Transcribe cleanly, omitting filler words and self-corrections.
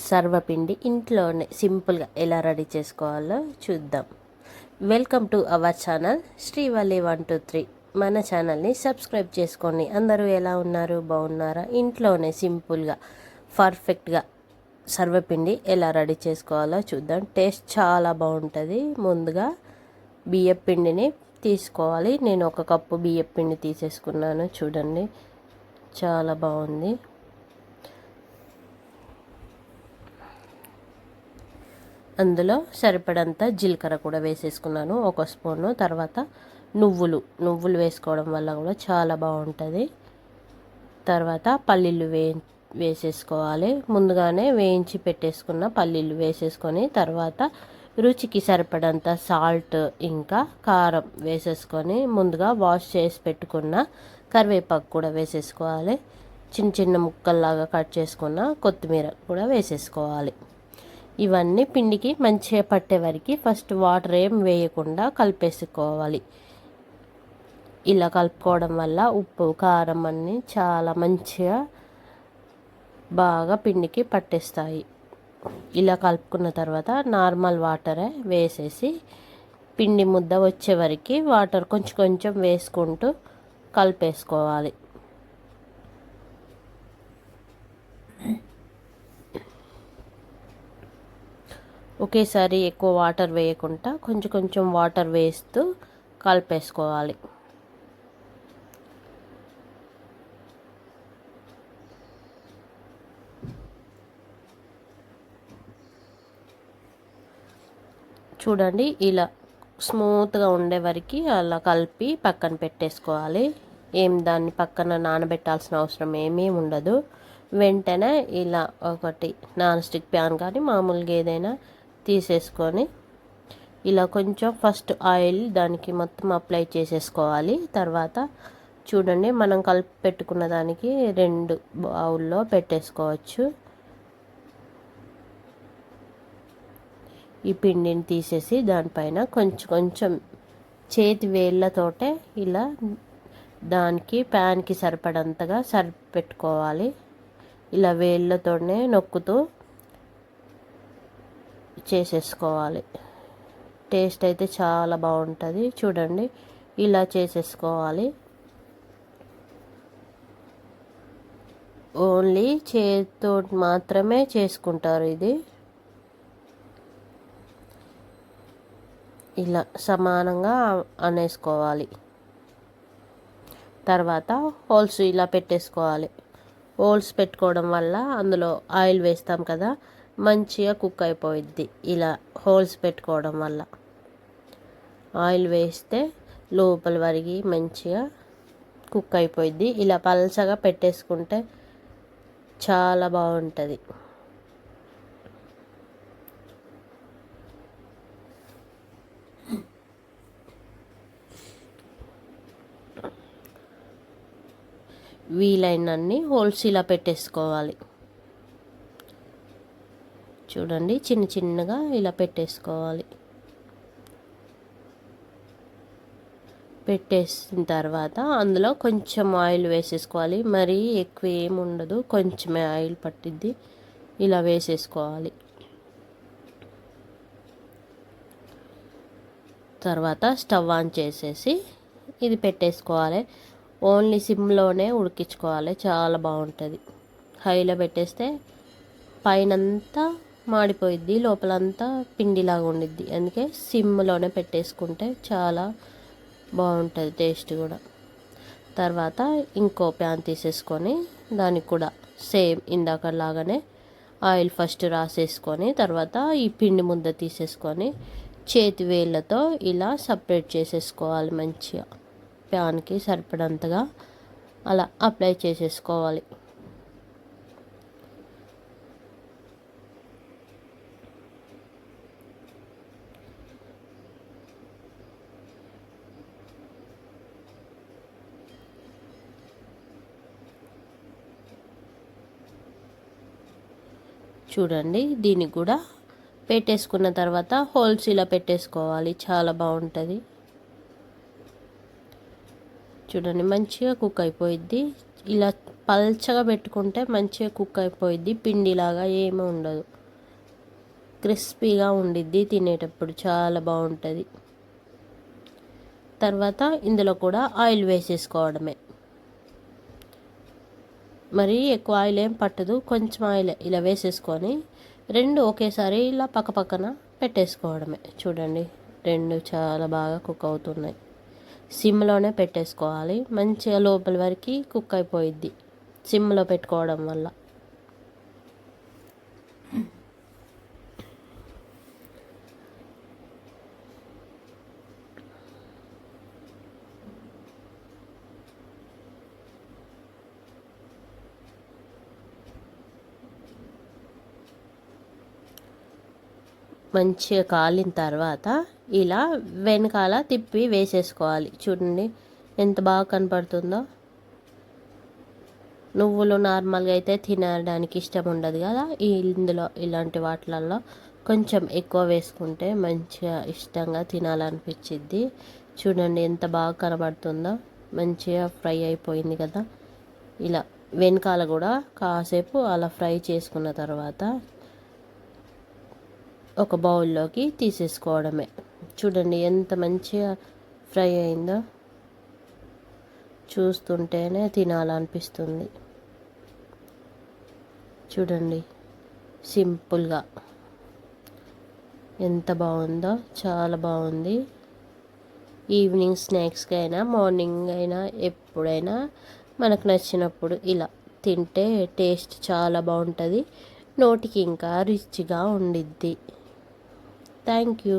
సర్వపిండి ఇంట్లోనే సింపుల్గా ఎలా రెడీ చేసుకోవాలో చూద్దాం. Welcome to our channel Srivalli 123. మన ఛానల్ని సబ్స్క్రైబ్ చేసుకోండి. అందరూ ఎలా ఉన్నారు, బాగున్నారా? ఇంట్లోనే సింపుల్గా పర్ఫెక్ట్గా సర్వపిండి ఎలా రెడీ చేసుకోవాలో చూద్దాం. టేస్ట్ చాలా బాగుంటుంది. ముందుగా బియ్యం పిండిని తీసుకోవాలి. నేను 1 కప్పు బియ్యం పిండి తీసేసుకున్నాను. చూడండి, చాలా బాగుంది. అందులో సరిపడంత జీలకర్ర కూడా వేసేసుకున్నాను, 1 స్పూను. తర్వాత నువ్వులు వేసుకోవడం వల్ల కూడా చాలా బాగుంటుంది. తర్వాత పల్లీలు వేసేసుకోవాలి. ముందుగానే వేయించి పెట్టేసుకున్న పల్లీలు వేసేసుకొని తర్వాత రుచికి సరిపడంత సాల్ట్ ఇంకా కారం వేసేసుకొని ముందుగా వాష్ చేసి పెట్టుకున్న కరివేపాకు కూడా వేసేసుకోవాలి. చిన్న చిన్న ముక్కల్లాగా కట్ చేసుకున్న కొత్తిమీర కూడా వేసేసుకోవాలి. ఇవన్నీ పిండికి మంచిగా పట్టే వరకు ఫస్ట్ వాటర్ ఏం వేయకుండా కలిపేసుకోవాలి. ఇలా కలుపుకోవడం వల్ల ఉప్పు కారం అన్నీ చాలా మంచిగా బాగా పిండికి పట్టేస్తాయి. ఇలా కలుపుకున్న తర్వాత నార్మల్ వాటరే వేసేసి పిండి ముద్ద వచ్చే వరకు వాటర్ కొంచెం కొంచెం వేసుకుంటూ కలిపేసుకోవాలి. ఒకేసారి ఎక్కువ వాటర్ వేయకుండా కొంచెం కొంచెం వాటర్ వేస్తూ కలిపేసుకోవాలి. చూడండి, ఇలా స్మూత్గా ఉండే వరకు అలా కలిపి పక్కన పెట్టేసుకోవాలి. దాన్ని పక్కన నానబెట్టాల్సిన అవసరం ఏమీ ఉండదు. వెంటనే ఇలా ఒకటి నాన్ స్టిక్ ప్యాన్ కానీ మామూలుగా ఏదైనా తీసేసుకొని ఇలా కొంచెం ఫస్ట్ ఆయిల్ దానికి మొత్తం అప్లై చేసేసుకోవాలి. తర్వాత చూడండి, మనం కలిపి పెట్టుకున్న దానికి 2 బౌల్లో పెట్టేసుకోవచ్చు. ఈ పిండిని తీసేసి దానిపైన కొంచెం కొంచెం చేతి వేళ్ళతోటే ఇలా దానికి ప్యాన్కి సరిపడంతగా పెట్టుకోవాలి. ఇలా వేళ్ళతోనే నొక్కుతూ చేసేసుకోవాలి. టేస్ట్ అయితే చాలా బాగుంటుంది. చూడండి, ఇలా చేసేసుకోవాలి. ఓన్లీ చేతితో మాత్రమే చేసుకుంటారు ఇది. ఇలా సమానంగా అనేసుకోవాలి. తర్వాత హోల్స్ ఇలా పెట్టేసుకోవాలి. హోల్స్ పెట్టుకోవడం వల్ల అందులో ఆయిల్ వేస్తాం కదా, మంచిగా కుక్ అయిపోయిద్ది. ఇలా హోల్స్ పెట్టుకోవడం వల్ల ఆయిల్ వేస్తే లోపల వరకు మంచిగా కుక్ అయిపోయిద్ది. ఇలా పల్చగా పెట్టేసుకుంటే చాలా బాగుంటుంది. వీలైనన్ని హోల్స్ ఇలా పెట్టేసుకోవాలి. చూడండి, చిన్న చిన్నగా ఇలా పెట్టేసుకోవాలి. పెట్టేసిన తర్వాత అందులో కొంచెం ఆయిల్ వేసేసుకోవాలి. మరీ ఎక్కువ ఏమి ఉండదు, కొంచెమే ఆయిల్ పట్టిద్ది. ఇలా వేసేసుకోవాలి. తర్వాత స్టవ్ ఆన్ చేసేసి ఇది పెట్టేసుకోవాలి. ఓన్లీ సిమ్లోనే ఉడికించుకోవాలి. చాలా బాగుంటుంది. హైలో పెట్టేస్తే పైనంతా మాడిపోయిద్ది, లోపలంతా పిండిలాగా ఉండిద్ది. అందుకే సిమ్లోనే పెట్టేసుకుంటే చాలా బాగుంటుంది టేస్ట్ కూడా. తర్వాత ఇంకో ప్యాన్ తీసేసుకొని దానికి కూడా సేమ్ ఇందాకలాగానే ఆయిల్ ఫస్ట్ రాసేసుకొని తర్వాత ఈ పిండి ముద్ద తీసేసుకొని చేతి వేళ్ళతో ఇలా సపరేట్ చేసేసుకోవాలి. మంచిగా ప్యాన్కి సరిపడంతగా అలా అప్లై చేసేసుకోవాలి. చూడండి, దీనికి కూడా పెట్టేసుకున్న తర్వాత హోల్స్ ఇలా పెట్టేసుకోవాలి. చాలా బాగుంటుంది. చూడండి, మంచిగా కుక్ అయిపోయిద్ది. ఇలా పల్చగా పెట్టుకుంటే మంచిగా కుక్ అయిపోయిద్ది, పిండిలాగా ఏమీ ఉండదు, క్రిస్పీగా ఉండిద్ది, తినేటప్పుడు చాలా బాగుంటుంది. తర్వాత ఇందులో కూడా ఆయిల్ వేసేసుకోవడమే. మరి ఎక్కువ ఆయిల్ ఏం పట్టదు, కొంచెం ఆయిల్ ఇలా వేసేసుకొని రెండు ఒకేసారి ఇలా పక్క పక్కన పెట్టేసుకోవడమే. చూడండి, రెండు చాలా బాగా కుక్ అవుతున్నాయి. సిమ్లోనే పెట్టేసుకోవాలి, మంచిగా లోపల వరకు కుక్ అయిపోయిద్ది సిమ్లో పెట్టుకోవడం వల్ల. మంచిగా కాలిన తర్వాత ఇలా వెనకాల తిప్పి వేసేసుకోవాలి. చూడండి ఎంత బాగా కనపడుతుందో. నువ్వులు నార్మల్గా అయితే తినడానికి ఇష్టం ఉండదు కదా, ఇందులో ఇలాంటి వాటిలలో కొంచెం ఎక్కువ వేసుకుంటే మంచిగా ఇష్టంగా తినాలనిపించిద్ది. చూడండి ఎంత బాగా కనబడుతుందో, మంచిగా ఫ్రై అయిపోయింది కదా. ఇలా వెనకాల కూడా కాసేపు అలా ఫ్రై చేసుకున్న తర్వాత ఒక బౌల్లోకి తీసేసుకోవడమే. చూడండి ఎంత మంచిగా ఫ్రై అయిందో, చూస్తుంటేనే తినాలనిపిస్తుంది. చూడండి సింపుల్గా ఎంత బాగుందో, చాలా బాగుంది. ఈవినింగ్ స్నాక్స్కి అయినా మార్నింగ్ అయినా ఎప్పుడైనా మనకు నచ్చినప్పుడు ఇలా తింటే టేస్ట్ చాలా బాగుంటుంది, నోటికి ఇంకా రిచ్గా ఉండిద్ది. Thank you.